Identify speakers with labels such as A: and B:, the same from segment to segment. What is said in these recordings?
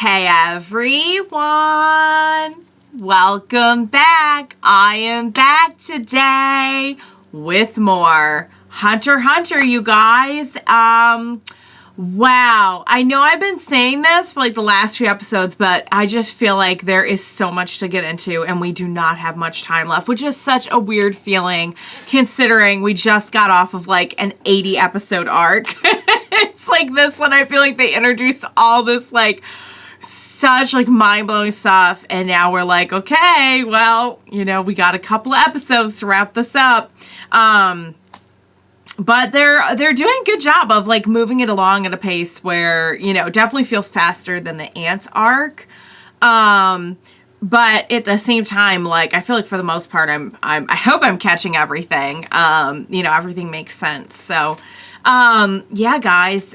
A: Hey everyone, welcome back. I am back today with more Hunter x Hunter, you guys. Wow, I know I've been saying this for like the last few episodes, but I just feel like there is so much to get into and we do not have much time left, which is such a weird feeling considering we just got off of like an 80 episode arc. It's like this one, I feel like they introduced all this like such like mind-blowing stuff, and now we're like, okay, well, you know, we got a couple of episodes to wrap this up. But they're doing a good job of like moving it along at a pace where, you know, definitely feels faster than the Ant arc. But at the same time, like, I feel like for the most part, I hope I'm catching everything. You know, everything makes sense. So, yeah, guys,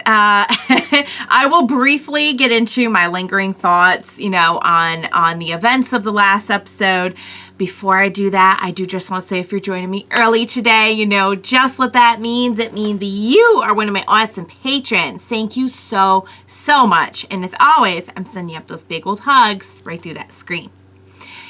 A: I will briefly get into my lingering thoughts, you know, on the events of the last episode. Before I do that, I do just want to say, if you're joining me early today, you know just what that means. It means you are one of my awesome patrons. Thank you so, so much. And as always, I'm sending up those big old hugs right through that screen.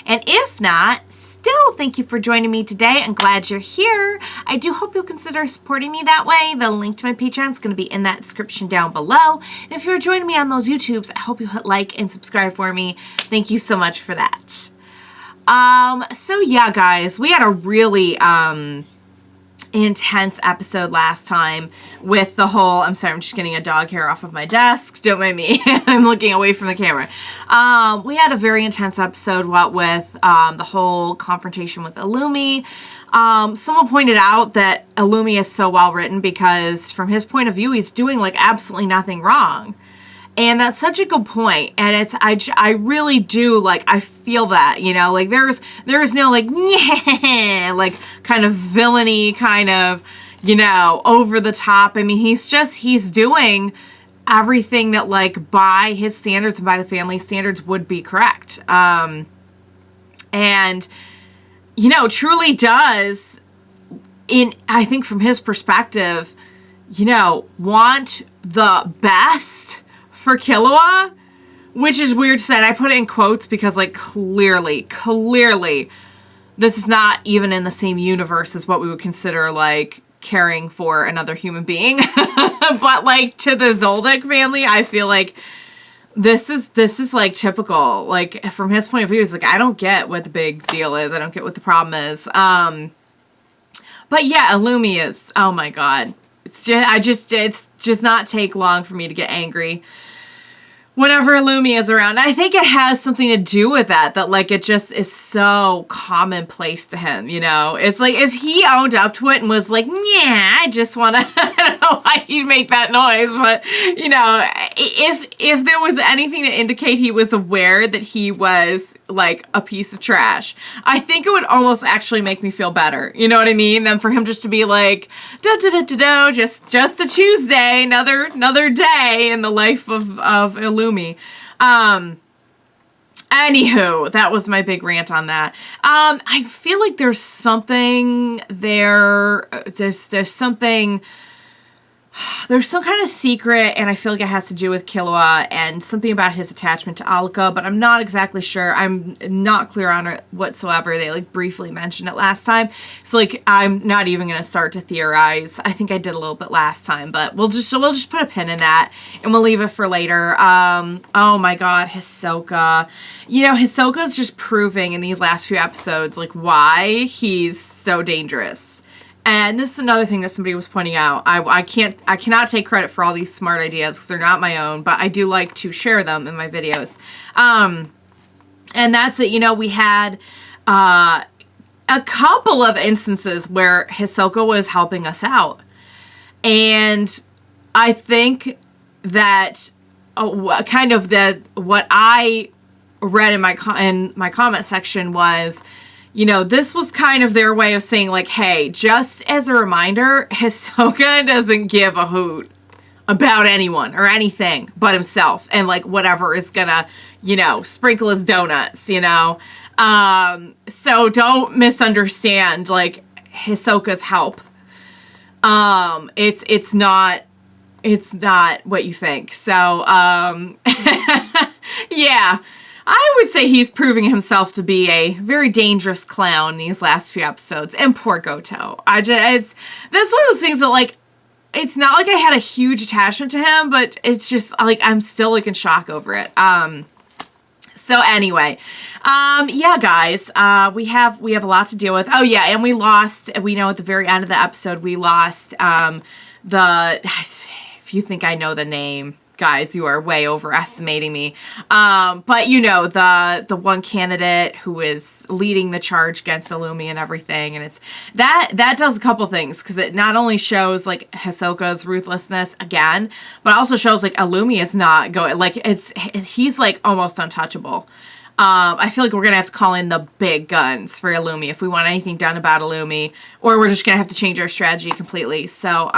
A: And if not, still, thank you for joining me today. I'm glad you're here. I do hope you'll consider supporting me that way. The link to my Patreon is going to be in that description down below. And if you're joining me on those YouTubes, I hope you hit like and subscribe for me. Thank you so much for that. So yeah, guys, we had a really, intense episode last time with the whole, I'm sorry, I'm just getting a dog hair off of my desk. Don't mind me. I'm looking away from the camera. We had a very intense episode, what with, the whole confrontation with Illumi. Someone pointed out that Illumi is so well written because from his point of view, he's doing like absolutely nothing wrong. And that's such a good point. And it's, I really do, like, I feel that, you know, like there's no like, yeah, like kind of villainy kind of, you know, over the top. I mean, he's doing everything that like by his standards and by the family standards would be correct. And, you know, truly does I think from his perspective, you know, want the best for Killua, which is weird to say. I put it in quotes because like clearly this is not even in the same universe as what we would consider like caring for another human being. But like to the Zoldyck family, I feel like this is like typical. Like from his point of view, it's like, I don't get what the big deal is. I don't get what the problem is. But yeah, Illumi is, oh my God. It's just not take long for me to get angry whenever Illumi is around. I think it has something to do with that like it just is so commonplace to him, you know? It's like if he owned up to it and was like, yeah, I just want to, I don't know why he'd make that noise, but, you know, if there was anything to indicate he was aware that he was like a piece of trash, I think it would almost actually make me feel better, you know what I mean? Than for him just to be like, just a Tuesday, another day in the life of Illumi. Anywho, that was my big rant on that. I feel like there's something there. There's something. There's some kind of secret, and I feel like it has to do with Killua and something about his attachment to Alluka, but I'm not exactly sure. I'm not clear on it whatsoever. They like briefly mentioned it last time, so like I'm not even gonna start to theorize. I think I did a little bit last time, but we'll just put a pin in that and we'll leave it for later. Oh my God, Hisoka. You know, Hisoka's just proving in these last few episodes like why he's so dangerous. And this is another thing that somebody was pointing out. I cannot take credit for all these smart ideas because they're not my own, but I do like to share them in my videos. And that's it. You know, we had a couple of instances where Hisoka was helping us out. And I think that kind of what I read in my comment section was, you know, this was kind of their way of saying, like, hey, just as a reminder, Hisoka doesn't give a hoot about anyone or anything but himself and, like, whatever is gonna, you know, sprinkle his donuts, you know? So don't misunderstand, like, Hisoka's help. It's not what you think. So, yeah, Yeah. I would say he's proving himself to be a very dangerous clown these last few episodes. And poor Goto. That's one of those things that, like, it's not like I had a huge attachment to him, but it's just, like, I'm still, like, in shock over it. So anyway, yeah, guys, we have a lot to deal with. Oh yeah, and we know at the very end of the episode, we lost, if you think I know the name, guys, you are way overestimating me. But you know, the one candidate who is leading the charge against Illumi and everything, and it's that does a couple things, because it not only shows like Hisoka's ruthlessness again, but also shows like Illumi is not going, like he's like almost untouchable. I feel like we're gonna have to call in the big guns for Illumi if we want anything done about Illumi, or we're just gonna have to change our strategy completely. So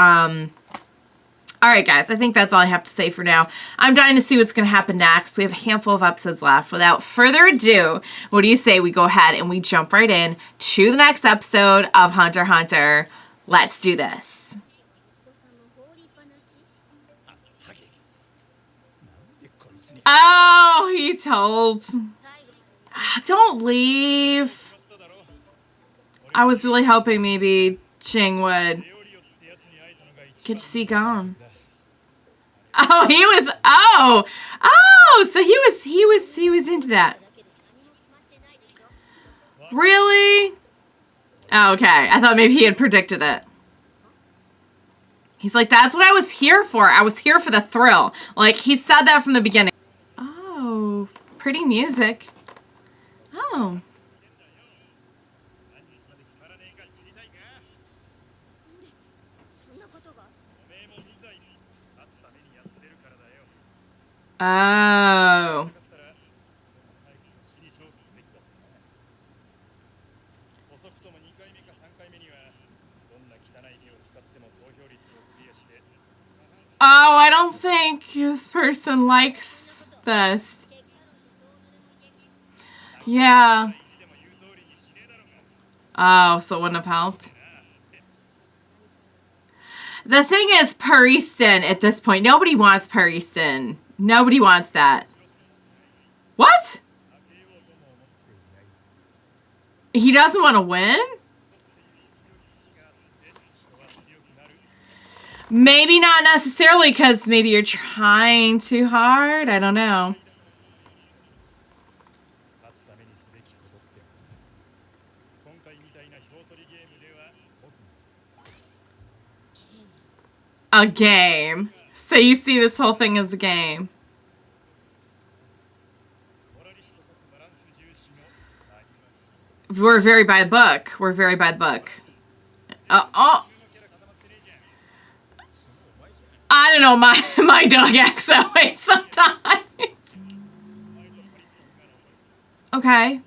A: all right, guys, I think that's all I have to say for now. I'm dying to see what's going to happen next. We have a handful of episodes left. Without further ado, what do you say we go ahead and we jump right in to the next episode of Hunter x Hunter? Let's do this. Oh, he told. Don't leave. I was really hoping maybe Ging would get to see Gon. Oh, so he was into that. Really? Oh, okay. I thought maybe he had predicted it. He's like, that's what I was here for. I was here for the thrill. Like, he said that from the beginning. Oh, pretty music. Oh. Oh. Oh, I don't think this person likes this. Yeah. Oh, so it wouldn't have helped. The thing is, Pariston at this point, nobody wants Pariston. Nobody wants that. What? He doesn't want to win? Maybe not necessarily, because maybe you're trying too hard. I don't know. A game. So you see this whole thing as a game. We're very by the book. We're very by the book. Oh. I don't know, my dog acts that way sometimes. Okay.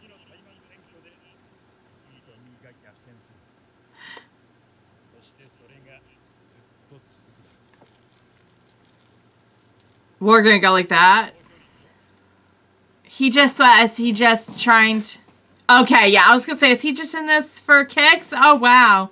A: We're gonna go like that. He just trying to... Okay, yeah, I was gonna say, is he just in this for kicks? Oh, wow.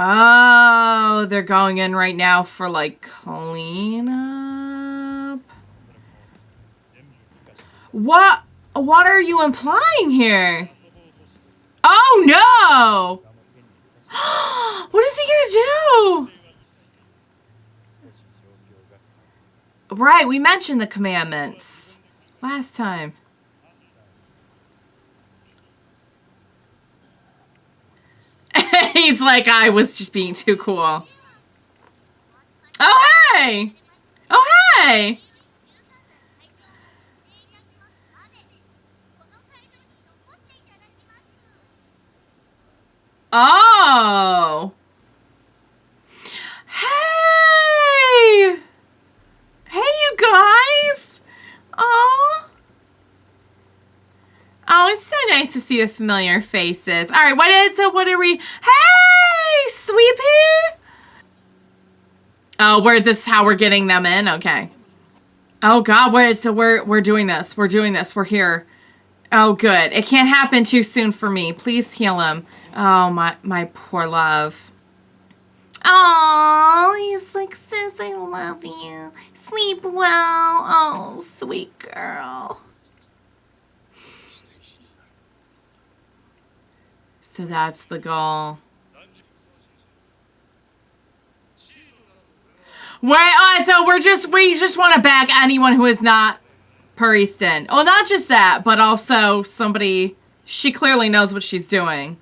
A: Oh, they're going in right now for like cleanup. What are you implying here? Oh no! What is he gonna do? Right, we mentioned the commandments last time. He's like, I was just being too cool. Oh, hey! Oh, hey! Oh! Hey! Hey, you guys! it's so nice to see the familiar faces. All right, what are we? Hey, Sweet Pea. Oh, this is how we're getting them in? Okay. Oh God, we're doing this. We're doing this. We're here. Oh, good. It can't happen too soon for me. Please heal him. Oh, my poor love. Oh, he's like, sis, I love you. Sleep well. Oh, sweet girl. So that's the goal. Wait, so we just want to back anyone who is not Pariston. Oh, not just that, but also somebody. She clearly knows what she's doing.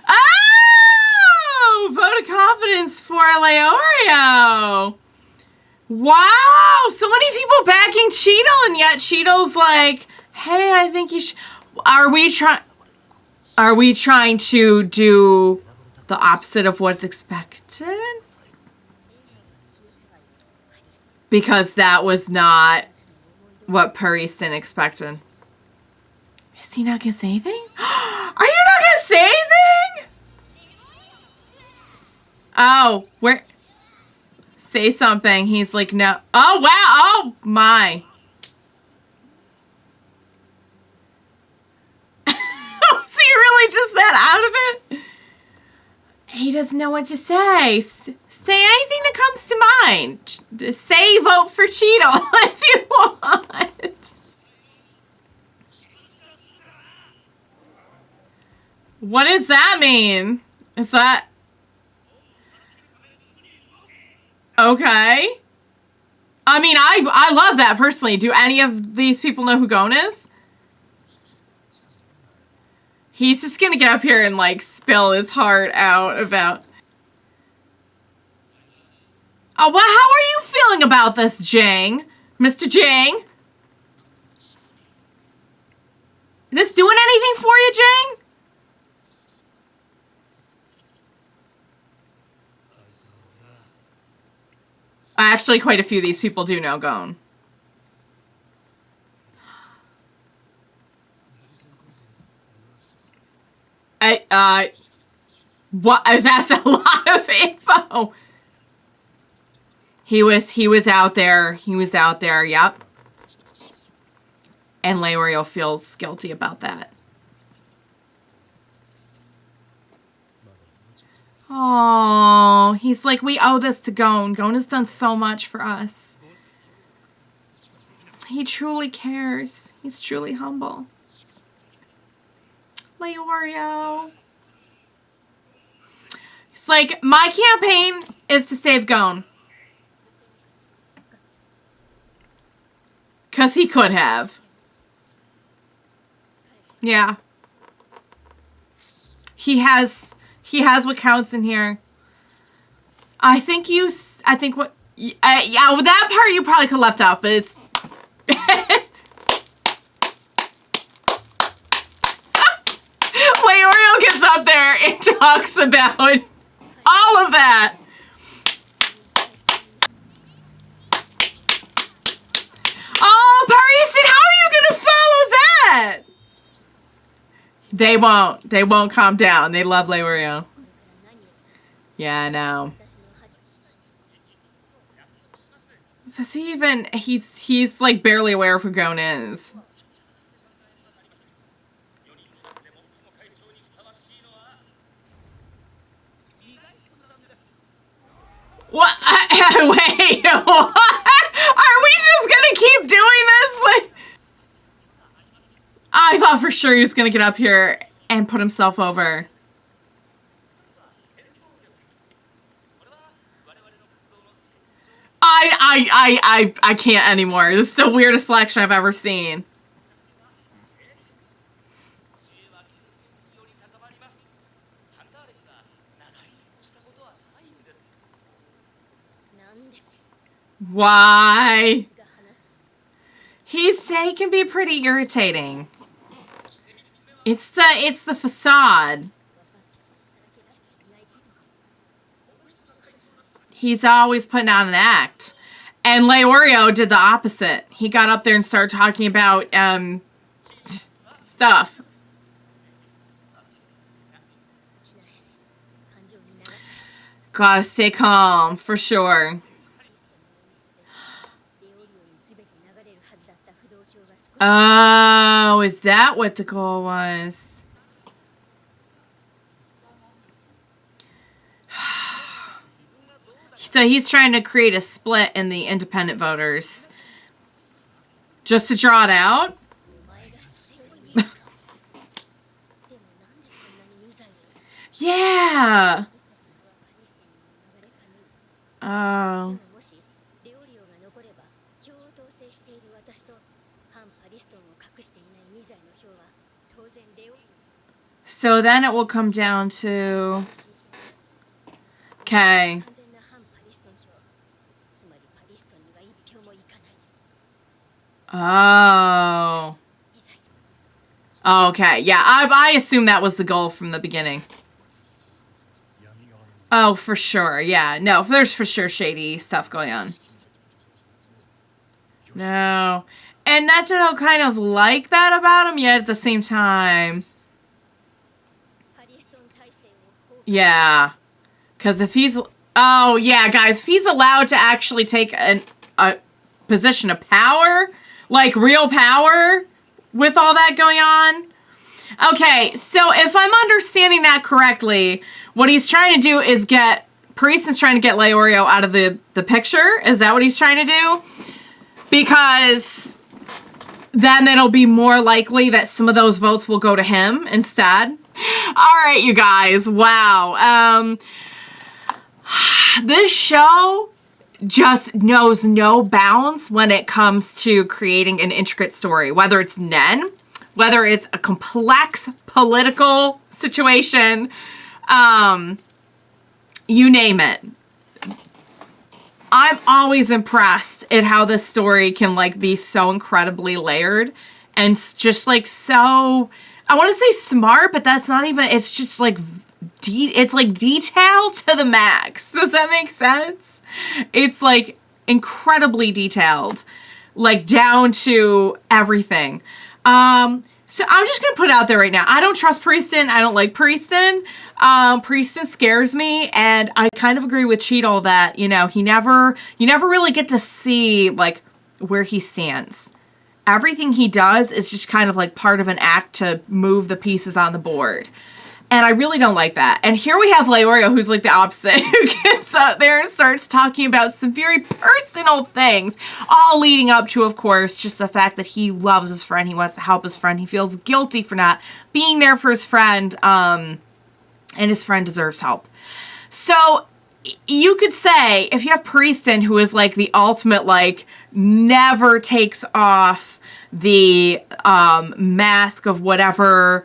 A: Oh! Vote of confidence for Leorio. Wow! So many people backing Cheetle, and yet Cheetle's like, hey, I think you should. Are we trying to do the opposite of what's expected? Because that was not what Pariston expected. Is he not gonna say anything? Are you not gonna say anything? Oh, where? Say something. He's like, no. Oh, wow. Oh, my. Is he really just that out of it? He doesn't know what to say. Say anything that comes to mind. Just say vote for Cheetle if you want. What does that mean? Is that... Okay. I mean, I love that personally. Do any of these people know who Gon is? He's just gonna get up here and like spill his heart out about... Oh, well, how are you feeling about this, Ging? Mr. Ging? Is this doing anything for you, Ging? Actually, quite a few of these people do know Gon. What? That's a lot of info. He was out there. He was out there, yep. And Leorio feels guilty about that. Oh, he's like, we owe this to Gon. Gon has done so much for us. He truly cares. He's truly humble. Leorio. It's like, my campaign is to save Gon. Because he could have. Yeah. He has what counts in here. I think what... yeah, well, that part you probably could have left out, but it's... Leorio gets up there and talks about all of that. Oh, Pariston, how are you gonna follow that? They won't. They won't calm down. They love Leorio. Yeah, I know. Does he even... He's like barely aware of who Gon is. What? Wait, what? Are we just gonna keep doing this? Like, I thought for sure he was gonna get up here and put himself over. I can't anymore. This is the weirdest selection I've ever seen. Why? He can be pretty irritating. It's the facade. He's always putting on an act. And Leorio did the opposite. He got up there and started talking about stuff. Gotta stay calm, for sure. Oh, is that what the goal was? So he's trying to create a split in the independent voters. Just to draw it out? Yeah. Oh. So then it will come down to... Okay. Oh. Okay, yeah, I assume that was the goal from the beginning. Oh, for sure, yeah. No, there's for sure shady stuff going on. No. And Netsuno kind of like that about him, yet at the same time... Yeah. Because if he's... Oh, yeah, guys, if he's allowed to actually take a position of power, like real power, with all that going on... Okay, so if I'm understanding that correctly, what he's trying to do is get... Pariston's trying to get Leorio out of the picture. Is that what he's trying to do? Because then it'll be more likely that some of those votes will go to him instead. All right, you guys. Wow. This show just knows no bounds when it comes to creating an intricate story. Whether it's Nen, whether it's a complex political situation, you name it. I'm always impressed at how this story can, like, be so incredibly layered and just, like, so... I want to say smart, but that's not even... It's just, like, it's, like, detailed to the max. Does that make sense? It's, like, incredibly detailed. Like, down to everything. So I'm just going to put it out there right now. I don't trust Pariston. I don't like Pariston. Pariston scares me, and I kind of agree with Cheadle that, you know, you never really get to see, like, where he stands. Everything he does is just kind of like part of an act to move the pieces on the board. And I really don't like that. And here we have Leorio, who's like the opposite, who gets up there and starts talking about some very personal things, all leading up to, of course, just the fact that he loves his friend, he wants to help his friend, he feels guilty for not being there for his friend, and his friend deserves help. So you could say, if you have Pariston, who is like the ultimate, like, never takes off the mask of whatever,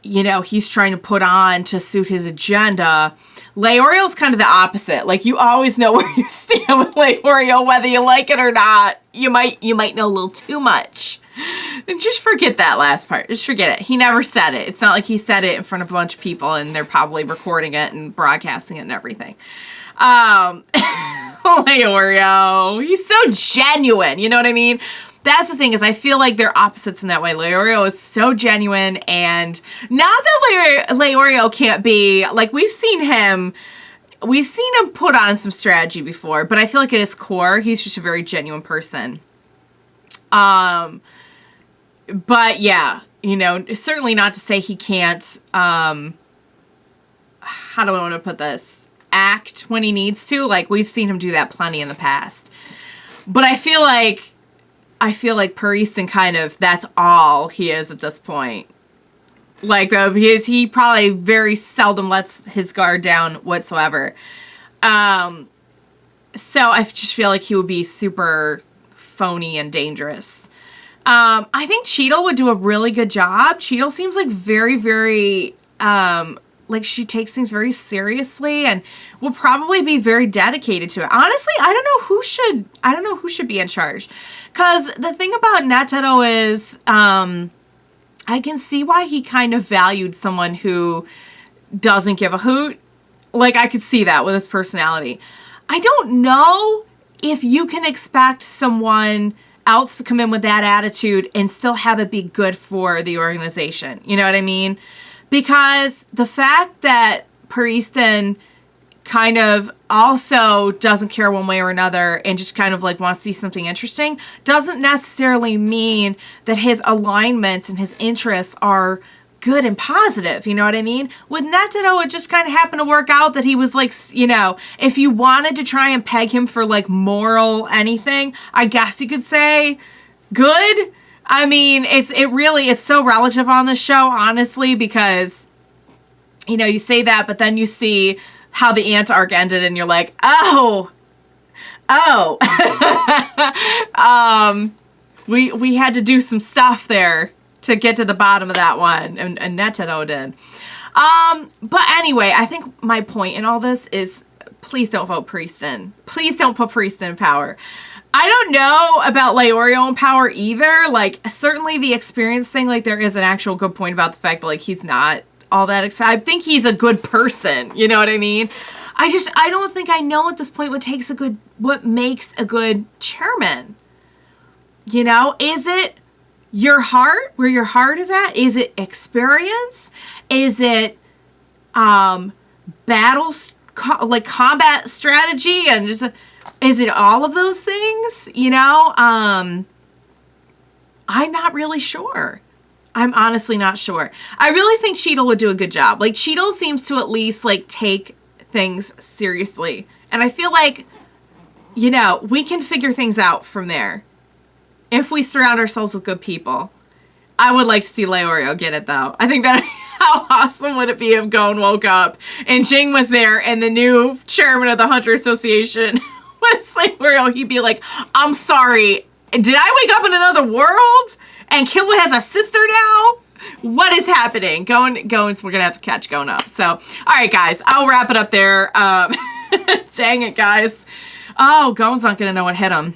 A: you know, he's trying to put on to suit his agenda, Leorio's kind of the opposite. Like, you always know where you stand with Leorio, whether you like it or not. You might know a little too much. And just forget that last part. Just forget it. He never said it. It's not like he said it in front of a bunch of people and they're probably recording it and broadcasting it and everything. Leorio, he's so genuine. You know what I mean? That's the thing, is I feel like they're opposites in that way. Leorio is so genuine, and not that Leorio can't be, like, we've seen him put on some strategy before, but I feel like at his core, he's just a very genuine person. But yeah, you know, certainly not to say he can't, how do I want to put this? Act when he needs to. Like, we've seen him do that plenty in the past. But I feel like Pariston kind of, that's all he is at this point. Like, he probably very seldom lets his guard down whatsoever. So I just feel like he would be super phony and dangerous. I think Cheadle would do a really good job. Cheadle seems like very, very, like, she takes things very seriously and will probably be very dedicated to it. Honestly, I don't know who should be in charge. Because the thing about Netero is, I can see why he kind of valued someone who doesn't give a hoot. Like, I could see that with his personality. I don't know if you can expect someone else to come in with that attitude and still have it be good for the organization. You know what I mean? Because the fact that Pariston kind of also doesn't care one way or another and just kind of like wants to see something interesting doesn't necessarily mean that his alignments and his interests are good and positive. You know what I mean? With Netedo, it just kind of happened to work out that he was like, you know, if you wanted to try and peg him for like moral anything, I guess you could say good. I mean, it really is so relative on this show, honestly, because, you know, you say that, but then you see how the Ant arc ended and you're like, oh, we had to do some stuff there to get to the bottom of that one, and Netedo did. But anyway, I think my point in all this is, please don't vote Pariston. Please don't put Pariston in power. I don't know about Leorio in power either. Like, certainly the experience thing, like, there is an actual good point about the fact that, like, he's not all that excited. I think he's a good person. You know what I mean? I don't think I know at this point what makes a good chairman. You know, is it your heart, where your heart is at? Is it experience? Is it combat strategy, and just is it all of those things? You know, I'm not really sure. I'm honestly not sure. I really think Cheadle would do a good job. Like, Cheadle seems to at least like take things seriously, and I feel like, you know, we can figure things out from there if we surround ourselves with good people. I would like to see Leorio get it, though. I think that how awesome would it be if Gon woke up and Ging was there and the new chairman of the Hunter Association was Leorio. He'd be like, I'm sorry, did I wake up in another world? And Killua has a sister now? What is happening? We're going to have to catch Gon up. So, all right, guys, I'll wrap it up there. Dang it, guys. Oh, Gon's not going to know what hit him.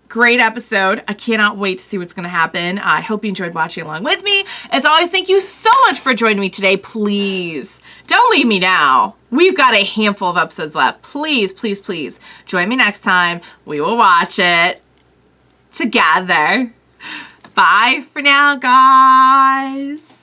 A: Great episode. I cannot wait to see what's going to happen. I hope you enjoyed watching along with me. As always, thank you so much for joining me today. Please, don't leave me now. We've got a handful of episodes left. Please, please, please join me next time. We will watch it together. Bye for now, guys.